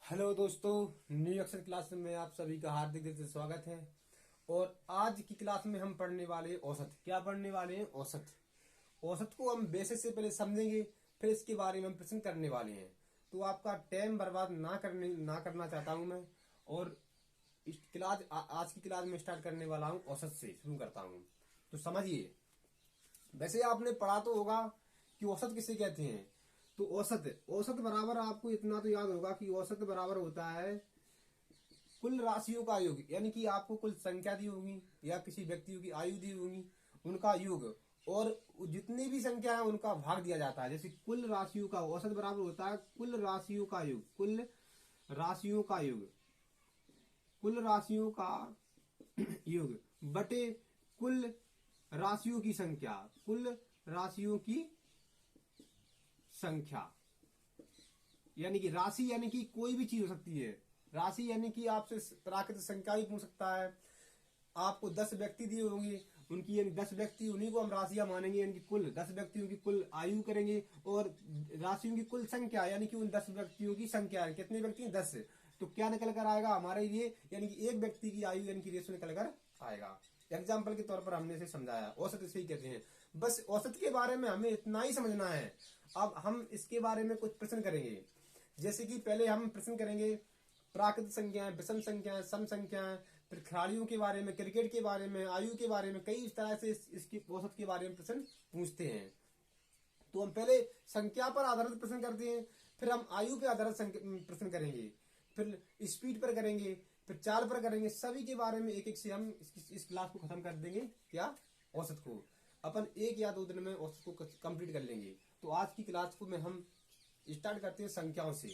Hello दोस्तों, new अक्षर class में आप सभी का हार्दिक दिल से स्वागत है। और आज की क्लास में हम पढ़ने वाले औसत। क्या पढ़ने वाले हैं? औसत। औसत को हम बेसिक से पहले समझेंगे, फिर इसके बारे में हम प्रश्न करने वाले हैं। तो आपका टाइम बर्बाद ना करना चाहता हूं मैं। और इस क्लास आज की क्लास में स्टार्ट करने वाला हूं, औसत से शुरू करता हूं। तो समझिए, वैसे आपने पढ़ा तो होगा कि औसत किसे कहते हैं। तो औसत औसत बराबर आपको इतना तो याद होगा कि औसत बराबर होता है कुल राशियों का योग। यानी कि आपको कुल संख्या दी होगी या किसी व्यक्ति की आयु दी होगी, उनका योग, और जितनी भी संख्या है उनका भाग दिया जाता है। जैसे कुल राशियों का औसत बराबर होता है कुल राशियों का योग। कुल राशियों का योग, कुल राशियों का योग बटे कुल राशियों की संख्या। कुल राशियों की संख्या यानी कि राशि यानी कि कोई भी चीज हो सकती है। राशि यानी कि आपसे प्राकृतिक संख्या भी पूछ सकता है। आपको 10 व्यक्ति दिए होंगे, उनकी यानी 10 व्यक्ति, उन्हीं को हम राशियां मानेंगे। यानी कि कुल 10 व्यक्तियों की कुल आयु करेंगे, और राशियों की कुल संख्या यानी कि उन 10 व्यक्तियों की संख्या है। कितने व्यक्ति हैं? 10। तो क्या निकल कर आएगा हमारे लिए? यानी कि एक व्यक्ति की आयु यानी कि रेशो निकल कर आएगा। एग्जाम्पल के तौर पर हमने इसे समझाया। औसत इसे ही कहते हैं। बस औसत के बारे में हमें इतना ही समझना है। अब हम इसके बारे में कुछ प्रश्न करेंगे। जैसे कि पहले हम प्रश्न करेंगे प्राकृतिक संख्याएं, विषम संख्याएं, सम संख्याएं, फिर खिलाड़ियों के बारे में, क्रिकेट के बारे में, आयु के बारे में, कई इस तरह से इसकी औसत के बारे में प्रश्न पूछते हैं। तो हम पहले संख्या पर आधारित प्रश्न करते हैं, फिर हम आयु पर आधारित प्रश्न करेंगे, फिर स्पीड पर करेंगे, फिर चाल पर करेंगे। सभी के बारे में एक एक से हम इस क्लास को खत्म कर देंगे। क्या? औसत को। अपन 1 या 2 दिन में औसत को कंप्लीट कर लेंगे। तो आज की क्लास को में हम स्टार्ट करते हैं संख्याओं से।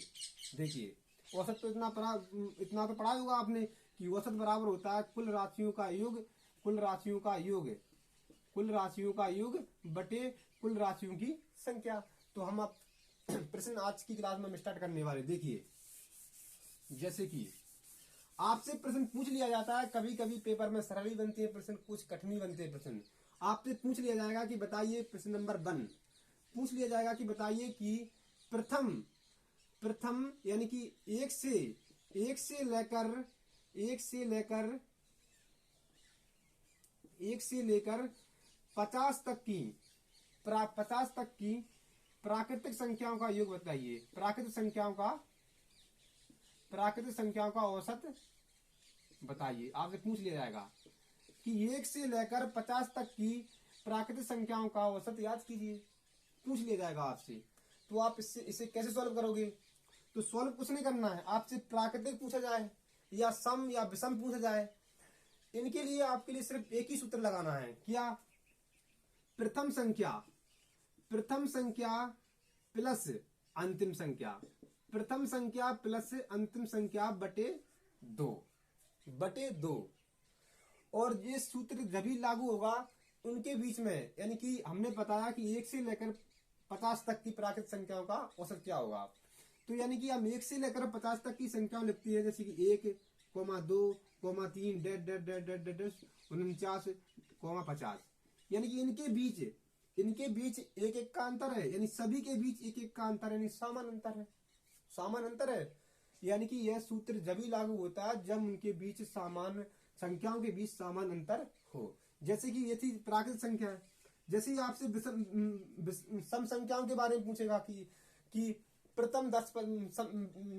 देखिए, औसत तो इतना तो पढ़ा होगा आपने कि औसत बराबर होता है कुल राशियों का योग। कुल राशियों का योग, कुल राशियों का योग बटे कुल राशियों की संख्या। तो हम अब प्रश्न आज की क्लास में स्टार्ट करने वाले। देखिए, जैसे कि आपसे प्रश्न पूछ लिया जाता है, कभी कभी पेपर में सरल ही बनते हैं प्रश्न, कुछ कठिन ही बनते हैं प्रश्न। आपसे पूछ लिया जाएगा कि बताइए, प्रश्न नंबर 1 पूछ लिया जाएगा कि बताइए कि प्रथम प्रथम यानी कि एक से लेकर 50 तक की 50 तक की प्राकृतिक संख्याओं का योग बताइए। प्राकृतिक संख्याओं का औसत बताइए। आपसे पूछ लिया जाएगा कि 1 से लेकर 50 तक की प्राकृतिक संख्याओं का औसत याद कीजिए। पूछ लिया जाएगा आपसे। तो आप इसे कैसे सॉल्व करोगे? तो सॉल्व कुछ नहीं करना है। आपसे प्राकृतिक पूछा जाए या सम या विषम पूछा जाए, इनके लिए आपके लिए सिर्फ एक ही सूत्र लगाना है। क्या? प्रथम संख्या प्लस अंतिम संख्या। प्रथम संख्या प्लस अंतिम संख्या बटे 2। और ये सूत्र जब भी लागू होगा उनके बीच में, यानी कि हमने बताया कि 1 से लेकर 50 तक की प्राकृतिक संख्याओं का औसत क्या होगा। तो यानी कि हम 1 से लेकर 50 तक की संख्याओं लिखती है, जैसे कि 1, 2, 3, 49, 50। यानी कि इनके बीच एक एक का अंतर है। यानी सभी के बीच एक एक का अंतर, यानी समान अंतर है। यानी कि यह सूत्र जब भी लागू होता है जब उनके बीच संख्याओं के बीच समान अंतर हो। जैसे कि ये थी प्राकृतिक संख्या है। जैसे ही आपसे सम संख्याओं के बारे में पूछेगा कि प्रथम 10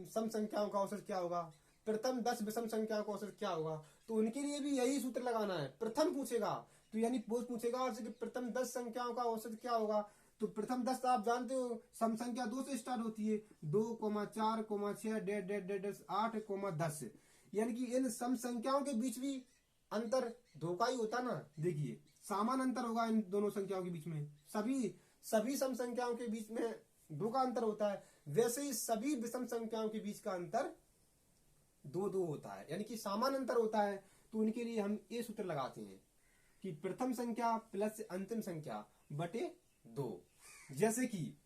सम संख्याओं का औसत क्या होगा, प्रथम 10 विषम संख्याओं का औसत क्या होगा, तो उनके लिए भी यही सूत्र लगाना है। प्रथम पूछेगा तो यानी पूछेगा आपसे कि प्रथम 10 संख्याओं का औसत क्या होगा। तो प्रथम 10 आप जानते हो, सम संख्या 2 से स्टार्ट होती है। 2, 4, 6, 8, 10। यानी कि इन सम संख्याओं के बीच भी अंतर 2 का ही होता ना। देखिए, समान अंतर होगा इन दोनों संख्याओं के बीच में। सभी सम संख्याओं के बीच में 2 का अंतर होता है। वैसे ही सभी विषम संख्याओं के बीच का अंतर 2 होता है, यानी कि समान अंतर होता है। तो उनके लिए हम ये सूत्र लगाते हैं कि प्रथम संख्या प्लस अंतिम संख्या बटे 2। जैसे कि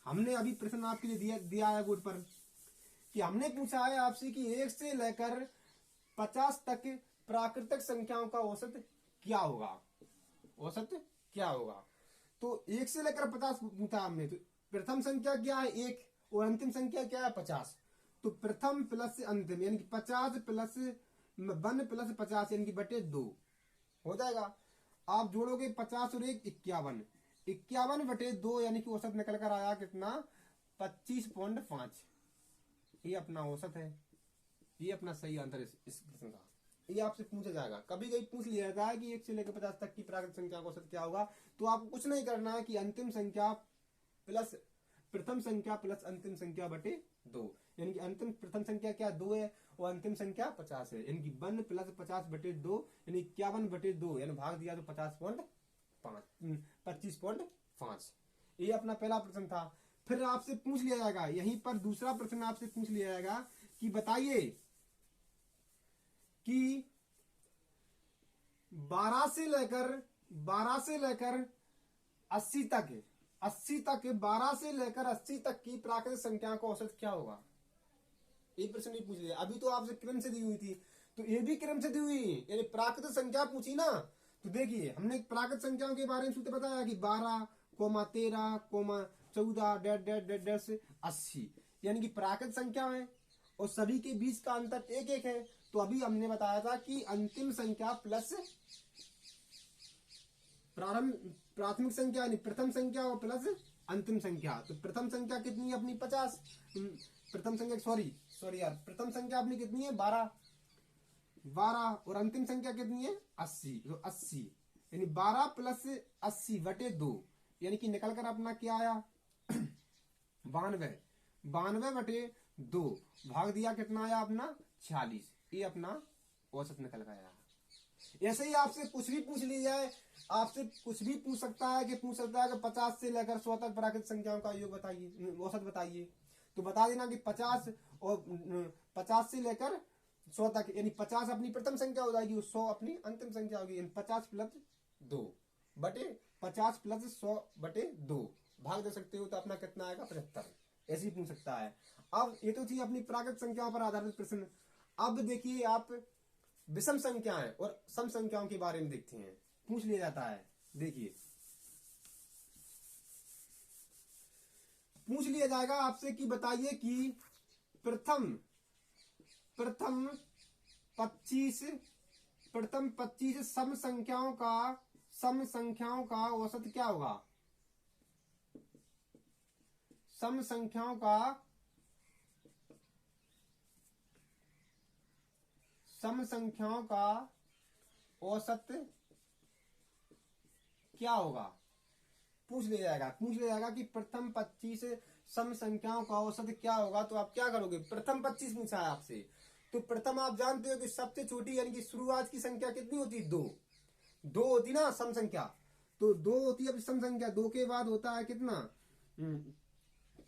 हमने अभी प्रश्न आपके लिए दिया है बोर्ड पर कि हमने पूछा है आपसे कि 1 से लेकर 50 तक प्राकृतिक संख्याओं का औसत क्या होगा। तो 1 से लेकर 50 पूछा हमने। तो प्रथम संख्या क्या है? 1, और अंतिम संख्या क्या है? 50। तो प्रथम प्लस अंतिम यानी कि 50 प्लस 1 प्लस 50 यानी कि बटे 2 हो जाएगा। आप जोड़ोगे 50 और 1 51, 51 बटे 2 यानी कि औसत निकल कर आया कितना 25.5। ये अपना औसत है, ये अपना सही आंसर इस प्रश्न का। ये आपसे पूछा जाएगा, कभी कभी पूछ लिया जाता है कि 1 से लेकर 50 तक की प्राकृतिक संख्या का औसत क्या होगा। तो आपको कुछ नहीं करना है कि अंतिम संख्या प्लस प्रथम संख्या प्लस अंतिम संख्या बटे 2, यानी कि अंतिम प्रथम संख्या क्या 2 है और अंतिम संख्या 50 है, यानी कि 1 प्लस 50 बटे 2 यानी 51 बटे 2 यानी भाग दिया तो 25.5। ये अपना पहला प्रश्न था। फिर आपसे पूछ लिया जाएगा यहीं पर दूसरा प्रश्न आपसे पूछ लिया जाएगा कि बताइए कि 12 से लेकर 80 तक 12 से लेकर 80 तक की प्राकृतिक संख्या का औसत क्या होगा। ये प्रश्न नहीं पूछ लिया। अभी तो आपसे क्रम से दी हुई थी, तो ये भी क्रम से दी हुई यानी प्राकृतिक संख्या पूछी ना। तो देखिए हमने प्राकृतिक संख्याओं के बारे में सूत्र बताया कि 12, 13, 14 80 यानी कि प्राकृतिक संख्या है और सभी के बीच का अंतर 1-1 है। तो अभी हमने बताया था कि अंतिम संख्या प्लस प्राथमिक संख्या यानी प्रथम संख्या और प्लस अंतिम संख्या। तो प्रथम संख्या कितनी है अपनी 50, प्रथम संख्या प्रथम संख्या अपनी कितनी है 12 और अंतिम संख्या कितनी है 80। तो 80 यानी 12 प्लस 80 बटे 2 यानी कि निकल कर अपना क्या आया 92 बटे 2 भाग दिया कितना आया अपना 46। ये अपना औसत निकल गया। ऐसे ही आपसे कुछ भी पूछ लिया जाए, आपसे कुछ भी पूछ सकता है कि 50 से लेकर 100 तक प्राकृतिक संख्याओं का योग बताइए, औसत बताइए। तो बता देना कि 50 से लेकर 100 तक यानी 50 अपनी प्रथम संख्या हो जाएगी, 100 अपनी अंतिम संख्या होगी। 50 प्लस 2 बटे 50 प्लस 100 बटे 2 भाग दे सकते हो तो अपना कितना आएगा 75। ऐसे ही पूछ सकता है। अब ये तो थी अपनी प्राकृतिक संख्याओं पर आधारित प्रश्न। अब देखिए आप विषम संख्याएं और सम संख्याओं के बारे में देखते हैं, पूछ लिया जाता है। देखिए पूछ लिया जाएगा आपसे कि बताइए कि प्रथम 25 सम संख्याओं का औसत क्या होगा। सम संख्याओं का औसत क्या होगा पूछ लिया जाएगा कि प्रथम 25 सम संख्याओं का औसत क्या होगा। तो आप क्या करोगे, प्रथम 25 पूछा है आपसे, तो प्रथम आप जानते हो कि सबसे छोटी यानी कि शुरुआत की संख्या कितनी होती है 2 होती ना सम संख्या। तो 2 होती है सम संख्या, 2 के बाद होता है कितना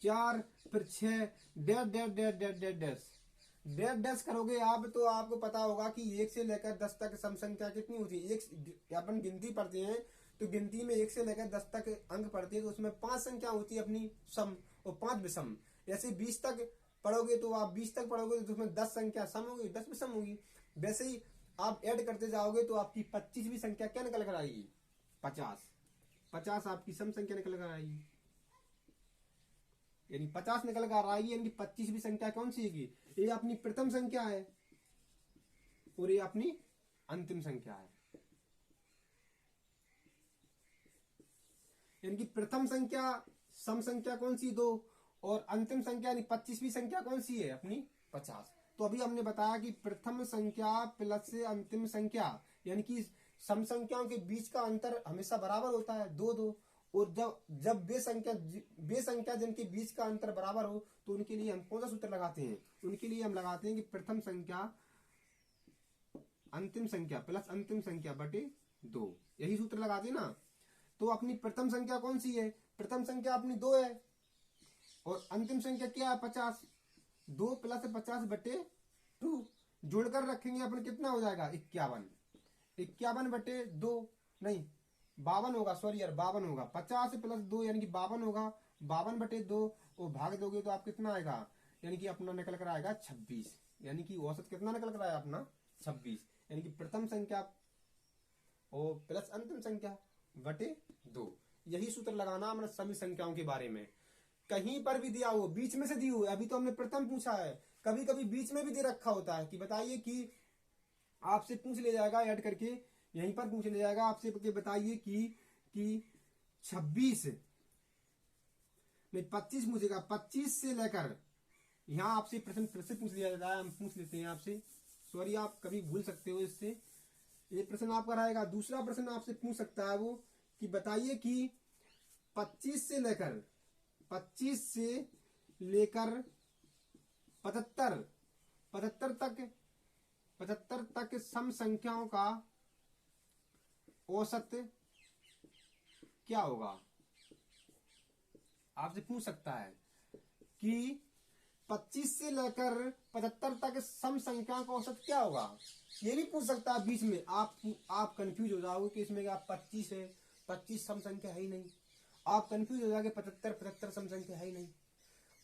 4 फिर 6 डैश करोगे आप तो आपको पता होगा कि 1 से लेकर 10 तक सम संख्या कितनी होती है। अपन गिनती पढ़ते हैं तो गिनती में 1 से लेकर 10 तक अंक पढ़ते हैं, तो उसमें 5 संख्या होती है अपनी सम और 5 विषम। ऐसे 20 तक पढ़ोगे तो आप 20 तक पढ़ोगे तो उसमें 10 संख्या सम होगी, 10 विषम होगी। वैसे ही आप ऐड करते जाओगे तो आपकी 25वीं संख्या क्या निकल कर आएगी 50 आपकी सम संख्या निकल कर आएगी, यानी 50 निकल कर आएगी। यानी 25वीं संख्या कौन सी होगी, ये अपनी प्रथम संख्या है और ये अपनी अंतिम संख्या है। यानी कि प्रथम संख्या सम संख्या कौन सी 2 और अंतिम संख्या यानी 25वीं संख्या कौन सी है अपनी 50। तो अभी हमने बताया कि प्रथम संख्या प्लस अंतिम संख्या यानी कि सम संख्याओं के बीच का अंतर हमेशा बराबर होता है 2-2। और जब वे संख्या जिनके बीच का अंतर बराबर हो तो उनके लिए हम कौन सा सूत्र लगाते हैं, उनके लिए हम लगाते हैं कि प्रथम संख्या अंतिम संख्या प्लस अंतिम संख्या बटे 2, यही सूत्र लगाते हैं ना। तो अपनी प्रथम संख्या कौन सी है, प्रथम संख्या अपनी 2 है और अंतिम संख्या क्या है 50। 2 प्लस 50 बटे 2 जोड़कर रखेंगे अपन कितना हो जाएगा 51 बटे 2 नहीं 52 होगा, सॉरी यार 52 होगा। 50 प्लस 2 यानी कि 52 होगा, 52 बटे 2 और भाग दोगे तो आप कितना आएगा, यानी कि अपना निकल कर आएगा 26। यानी कि औसत कितना निकल कर आया अपना 26, यानी कि प्रथम संख्या और प्लस अंतिम संख्या बटे 2। यही सूत्र लगाना हमने सभी संख्याओं के बारे में। कहीं पर भी दिया हो बीच में से दी हो, अभी तो हमने प्रथम पूछा है, कभी कभी बीच में भी दे रखा होता है कि बताइए कि आपसे पूछ ले जाएगा ऐड करके, यहीं पर पूछ ले जाएगा आपसे कि बताइए कि 26 नहीं 25 पूछेगा, 25 से लेकर यहाँ आपसे प्रश्न फिर से पूछ लिया जाता है, हम पूछ लेते हैं आपसे, सॉरी आप कभी भूल सकते हो इससे। ये प्रश्न आपका रहेगा। दूसरा प्रश्न आपसे पूछ सकता है वो कि बताइए कि 25 से लेकर 75 75 तक सम संख्याओं का औसत क्या होगा। आपसे पूछ सकता है कि 25 से लेकर 75 तक सम संख्या का औसत क्या होगा। ये भी पूछ सकता है बीच में, आप कंफ्यूज हो जाओगे कि इसमें क्या 25 है, 25 सम संख्या है ही नहीं। आप कंफ्यूज हो जाओगे 75 सम संख्या है ही नहीं।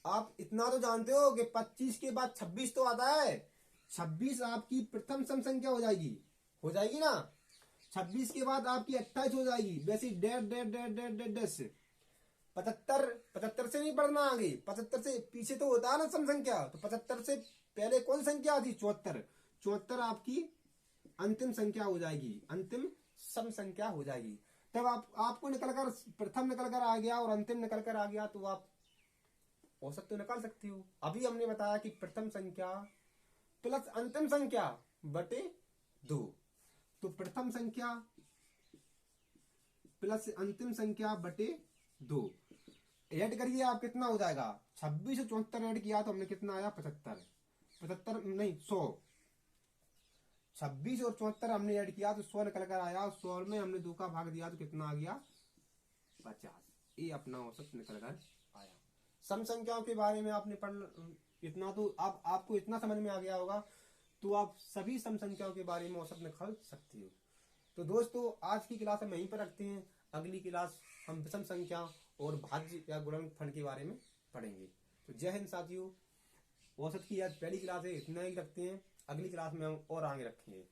आप इतना तो जानते हो कि 25 के बाद 26 तो आता है, 26 आपकी प्रथम सम संख्या हो जाएगी ना। 26 के बाद आपकी 28 हो जाएगी, वैसे डेढ़ डेढ़ डेढ़ डेढ़ डेढ़ डेढ़ से 75 से नहीं बढ़ना आगे, 75 से पीछे तो होता है ना सम संख्या। तो 75 से पहले कौन संख्या आती, 74 आपकी अंतिम संख्या हो जाएगी, अंतिम सम संख्या हो जाएगी। तब आपको निकलकर प्रथम निकलकर आ गया और अंतिम निकलकर आ गया, तो आप औसत तो निकाल सकते हो। अभी हमने बताया कि प्रथम संख्या प्लस अंतिम संख्या बटे 2, तो प्रथम संख्या प्लस अंतिम संख्या बटे 2 ऐड करिए, आप कितना हो जाएगा 26 और 74 ऐड किया तो हमने कितना आया 75 नहीं 100। 26 और 74 हमने ऐड किया तो 100 निकल कर आया, 100 में हमने 2 का भाग दिया तो कितना आ गया 50। ये अपना औसत निकल कर आया। सम संख्याओं के बारे में आपने पढ़ इतना तो आपको इतना समझ में आ गया होगा, तो आप सभी सम संख्याओं के बारे में औसत निकाल सकते हो। तो दोस्तों आज की क्लास हम यहीं पर रखते हैं, अगली क्लास हम विषम संख्या और भाज्य या गुणनफल के बारे में पढ़ेंगे। तो जय हिंद साथियों, औसत की आज पहली क्लास है, इतना ही रखते हैं, अगली क्लास में हम और आगे रखेंगे।